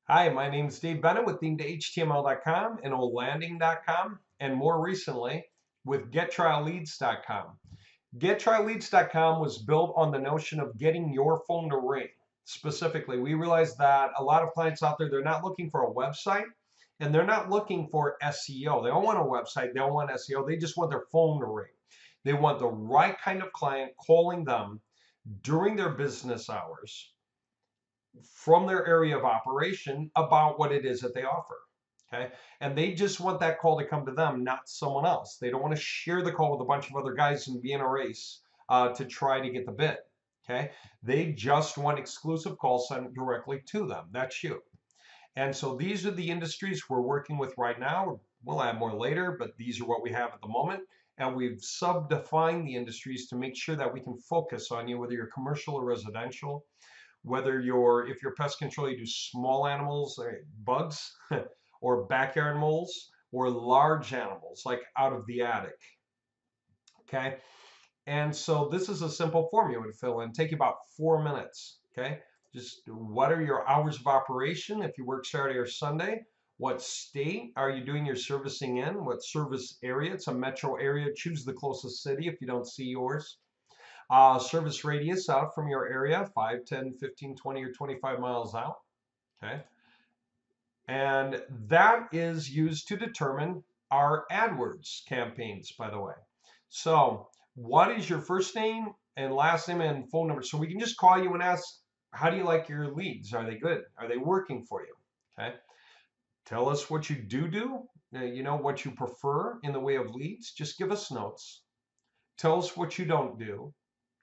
Hi, my name is Dave Bennett with theme2html.com and olanding.com, and more recently with gettrialleads.com. Gettrialleads.com was built on the notion of getting your phone to ring. Specifically, we realized that a lot of clients out there, they're not looking for a website and they're not looking for SEO. They don't want a website, they don't want SEO, they just want their phone to ring. They want the right kind of client calling them during their business hours from their area of operation about what it is that they offer. Okay. And they just want that call to come to them, not someone else. They don't want to share the call with a bunch of other guys and be in a race to try to get the bid. Okay. They just want exclusive calls sent directly to them. That's you. And so these are the industries we're working with right now. We'll add more later, but these are what we have at the moment. And we've sub-defined the industries to make sure that we can focus on you, whether you're commercial or residential, whether if you're pest control, you do small animals, bugs, or backyard moles, or large animals like out of the attic. Okay. And so this is a simple formula to fill in. Take you about 4 minutes. Okay. Just what are your hours of operation if you work Saturday or Sunday? What state are you doing your servicing in? What service area? It's a metro area. Choose the closest city if you don't see yours. Service radius out from your area, 5, 10, 15, 20, or 25 miles out. Okay. And that is used to determine our AdWords campaigns, by the way. So what is your first name and last name and phone number? So we can just call you and ask, how do you like your leads? Are they good? Are they working for you? Okay. Tell us what you do. You know, what you prefer in the way of leads. Just give us notes. Tell us what you don't do.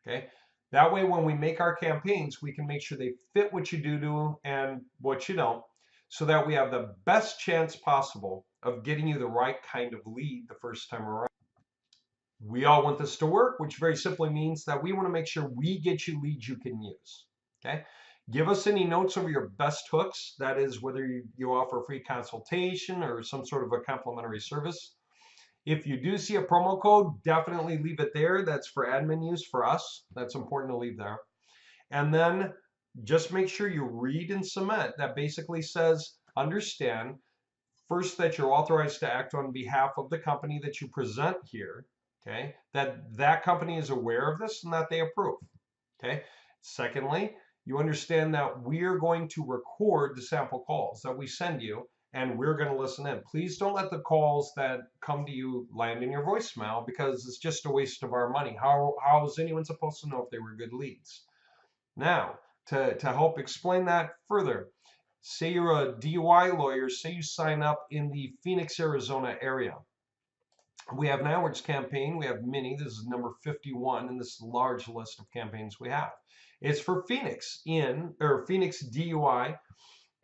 Okay. That way, when we make our campaigns, we can make sure they fit what you do and what you don't, so that we have the best chance possible of getting you the right kind of lead the first time around. We all want this to work, which very simply means that we want to make sure we get you leads you can use. Okay. Give us any notes over your best hooks. That is, whether you offer a free consultation or some sort of a complimentary service. If you do see a promo code, definitely leave it there. That's for admin use for us. That's important to leave there. And then just make sure you read and submit. That basically says, understand first that you're authorized to act on behalf of the company that you present here. Okay. That company is aware of this and that they approve. Okay. Secondly, you understand that we're going to record the sample calls that we send you and we're going to listen in. Please don't let the calls that come to you land in your voicemail, because it's just a waste of our money. How is anyone supposed to know if they were good leads? Now, to help explain that further, say you're a DUI lawyer, say you sign up in the Phoenix, Arizona area. We have an AdWords campaign. We have many. This is number 51 in this large list of campaigns we have. It's for Phoenix Phoenix DUI,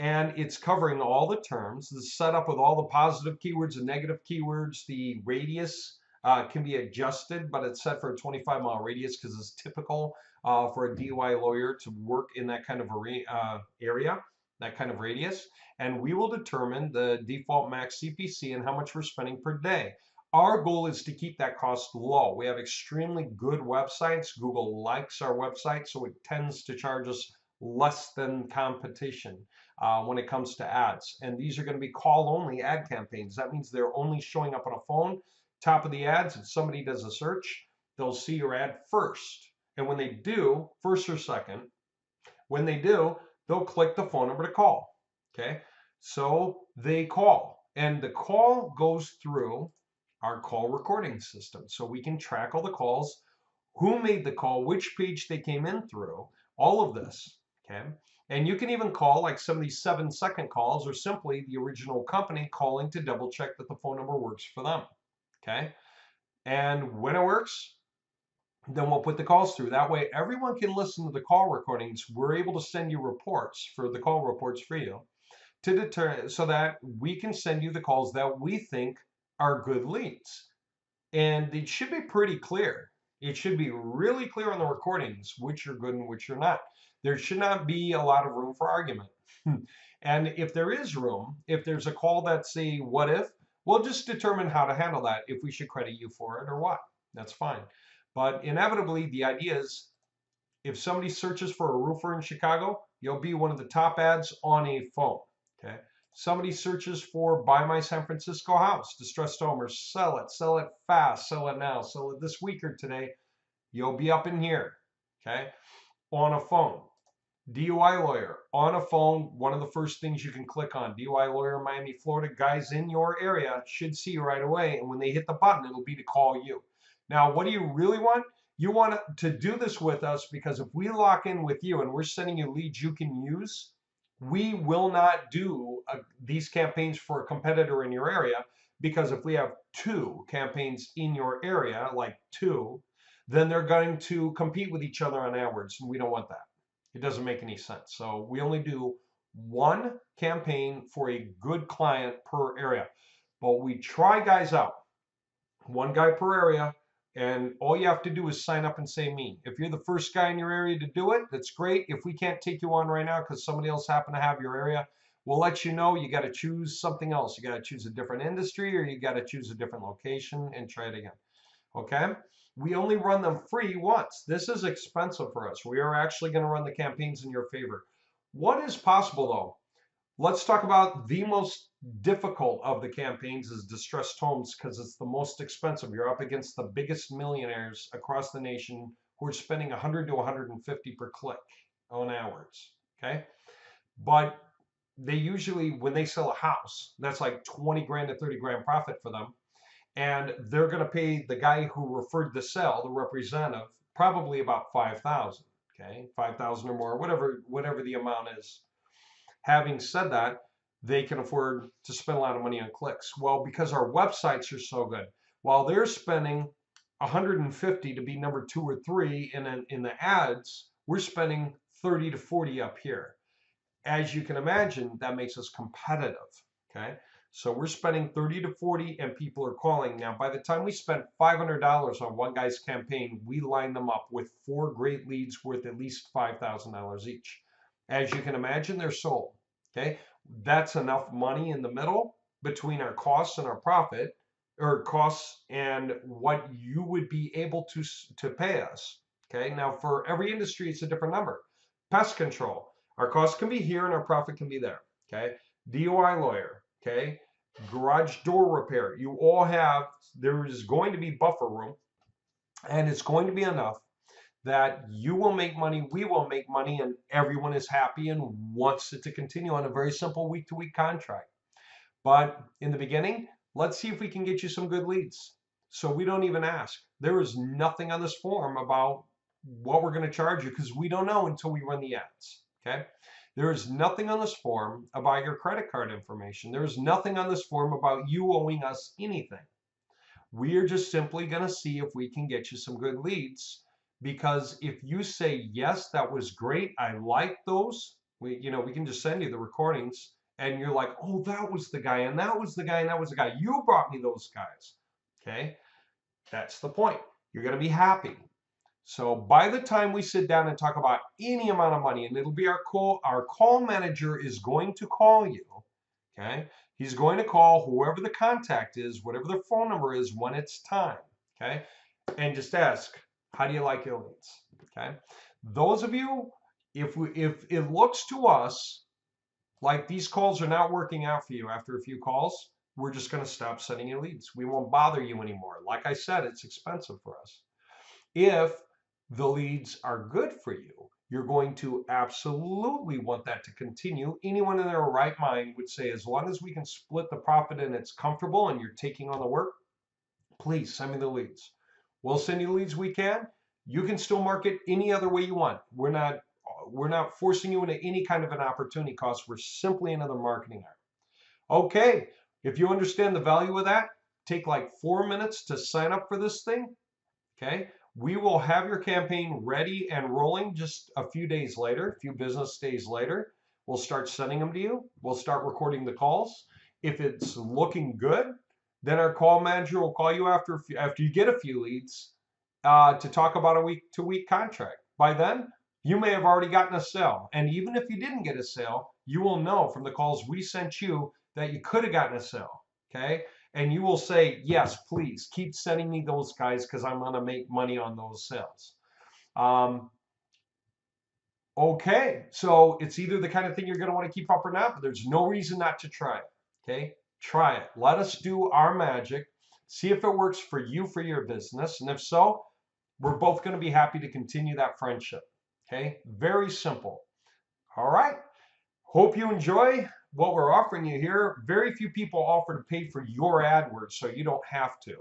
and it's covering all the terms. It's set up with all the positive keywords and negative keywords. The radius can be adjusted, but it's set for a 25-mile radius because it's typical for a DUI lawyer to work in that kind of area, that kind of radius. And we will determine the default max CPC and how much we're spending per day. Our goal is to keep that cost low. We have extremely good websites. Google likes our website, so it tends to charge us less than competition when it comes to ads. And these are going to be call-only ad campaigns. That means they're only showing up on a phone. Top of the ads, if somebody does a search, they'll see your ad first. And when they do, first or second, when they do, they'll click the phone number to call. Okay, so they call, and the call goes through our call recording system. So we can track all the calls, who made the call, which page they came in through, all of this. Okay. And you can even call like some of these 7-second calls, or simply the original company calling to double check that the phone number works for them. Okay. And when it works, then we'll put the calls through. That way everyone can listen to the call recordings. We're able to send you reports for the call reports for you to determine, so that we can send you the calls that we think are good leads. And it should be pretty clear. It should be really clear on the recordings which are good and which are not. There should not be a lot of room for argument. And if there is room, if there's a call that's a what if, we'll just determine how to handle that, if we should credit you for it or what. That's fine. But inevitably, the idea is, if somebody searches for a roofer in Chicago, you'll be one of the top ads on a phone. Okay. Somebody searches for buy my San Francisco house, distressed home, or sell it fast, sell it now, sell it this week or today. You'll be up in here. Okay. On a phone. DUI lawyer on a phone, one of the first things you can click on. DUI lawyer in Miami, Florida. Guys in your area should see you right away. And when they hit the button, it'll be to call you. Now, what do you really want? You want to do this with us because if we lock in with you and we're sending you leads you can use, we will not do these campaigns for a competitor in your area, because if we have 2 campaigns in your area, like 2, then they're going to compete with each other on AdWords, and we don't want that. It doesn't make any sense. So we only do 1 campaign for a good client per area. But we try guys out, 1 guy per area, and all you have to do is sign up and say me. If you're the first guy in your area to do it, that's great. If we can't take you on right now because somebody else happened to have your area, we'll let you know you got to choose something else. You got to choose a different industry, or you got to choose a different location and try it again. Okay? We only run them free once. This is expensive for us. We are actually going to run the campaigns in your favor. What is possible though? Let's talk about the most difficult of the campaigns is distressed homes, because it's the most expensive. You're up against the biggest millionaires across the nation who are spending 100 to 150 per click on AdWords. Okay. But they usually, when they sell a house, that's like 20 grand to 30 grand profit for them. And they're going to pay the guy who referred the sale, the representative, probably about 5,000, okay, 5,000 or more, whatever the amount is. Having said that, they can afford to spend a lot of money on clicks. Well, because our websites are so good, while they're spending 150 to be number 2 or 3 in the ads, we're spending 30 to 40 up here. As you can imagine, that makes us competitive, okay? So we're spending 30 to 40 and people are calling. Now, by the time we spent $500 on one guy's campaign, we line them up with 4 great leads worth at least $5,000 each. As you can imagine, they're sold, okay? That's enough money in the middle between our costs and our profit, or costs and what you would be able to pay us, okay? Now, for every industry, it's a different number. Pest control, our costs can be here and our profit can be there, okay? DUI lawyer, okay? Garage door repair. You all have, there is going to be buffer room, and it's going to be enough that you will make money, we will make money, and everyone is happy and wants it to continue on a very simple week-to-week contract. But in the beginning, let's see if we can get you some good leads. So we don't even ask. There is nothing on this form about what we're going to charge you, because we don't know until we run the ads, okay? There is nothing on this form about your credit card information. There is nothing on this form about you owing us anything. We are just simply going to see if we can get you some good leads, because if you say, yes, that was great, I like those, we can just send you the recordings, and you're like, oh, that was the guy, and that was the guy, and that was the guy. You brought me those guys, okay? That's the point. You're going to be happy. So by the time we sit down and talk about any amount of money, and it'll be our call manager is going to call you, okay? He's going to call whoever the contact is, whatever their phone number is, when it's time, okay? And just ask, how do you like your leads, okay? Those of you, if it looks to us like these calls are not working out for you after a few calls, we're just going to stop sending you leads. We won't bother you anymore. Like I said, it's expensive for us. If the leads are good for you, you're going to absolutely want that to continue. Anyone in their right mind would say, as long as we can split the profit and it's comfortable and you're taking on the work, please send me the leads. We'll send you leads we can. You can still market any other way you want. We're not forcing you into any kind of an opportunity cost. We're simply another marketing arm. Okay, if you understand the value of that, take like 4 minutes to sign up for this thing, okay? We will have your campaign ready and rolling just a few days later, a few business days later. We'll start sending them to you. We'll start recording the calls. If it's looking good, then our call manager will call you after you get a few leads to talk about a week-to-week contract. By then, you may have already gotten a sale. And even if you didn't get a sale, you will know from the calls we sent you that you could have gotten a sale, okay? And you will say, yes, please keep sending me those guys because I'm going to make money on those sales. Okay, so it's either the kind of thing you're going to want to keep up or not, but there's no reason not to try it. Okay, try it. Let us do our magic. See if it works for you, for your business. And if so, we're both going to be happy to continue that friendship. Okay, very simple. All right. Hope you enjoy what we're offering you here. Very few people offer to pay for your AdWords, so you don't have to.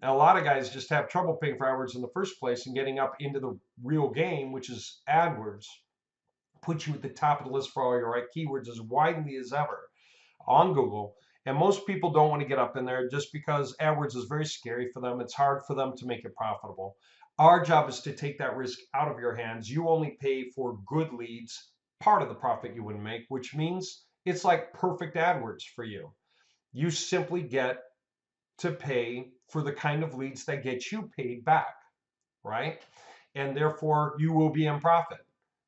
A lot of guys just have trouble paying for AdWords in the first place and getting up into the real game, which is AdWords. Put you at the top of the list for all your right keywords as widely as ever on Google. And most people don't want to get up in there just because AdWords is very scary for them. It's hard for them to make it profitable. Our job is to take that risk out of your hands. You only pay for good leads, part of the profit you wouldn't make, which means it's like perfect AdWords for you. You simply get to pay for the kind of leads that get you paid back, right? And therefore you will be in profit.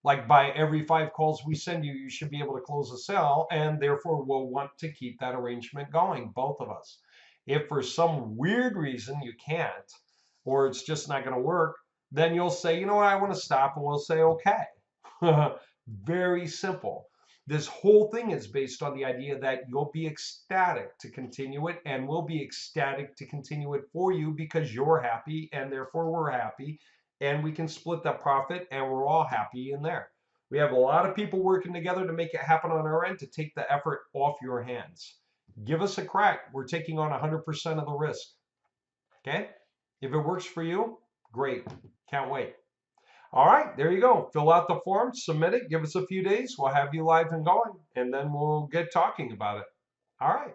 Like by every 5 calls we send you, you should be able to close a sale, and therefore we'll want to keep that arrangement going, both of us. If for some weird reason you can't, or it's just not going to work, then you'll say, you know what, I want to stop, and we'll say, okay. Very simple. This whole thing is based on the idea that you'll be ecstatic to continue it, and we'll be ecstatic to continue it for you because you're happy, and therefore we're happy, and we can split that profit, and we're all happy in there. We have a lot of people working together to make it happen on our end to take the effort off your hands. Give us a crack. We're taking on 100% of the risk. Okay? If it works for you, great. Can't wait. All right, there you go. Fill out the form, submit it, give us a few days. We'll have you live and going, and then we'll get talking about it. All right.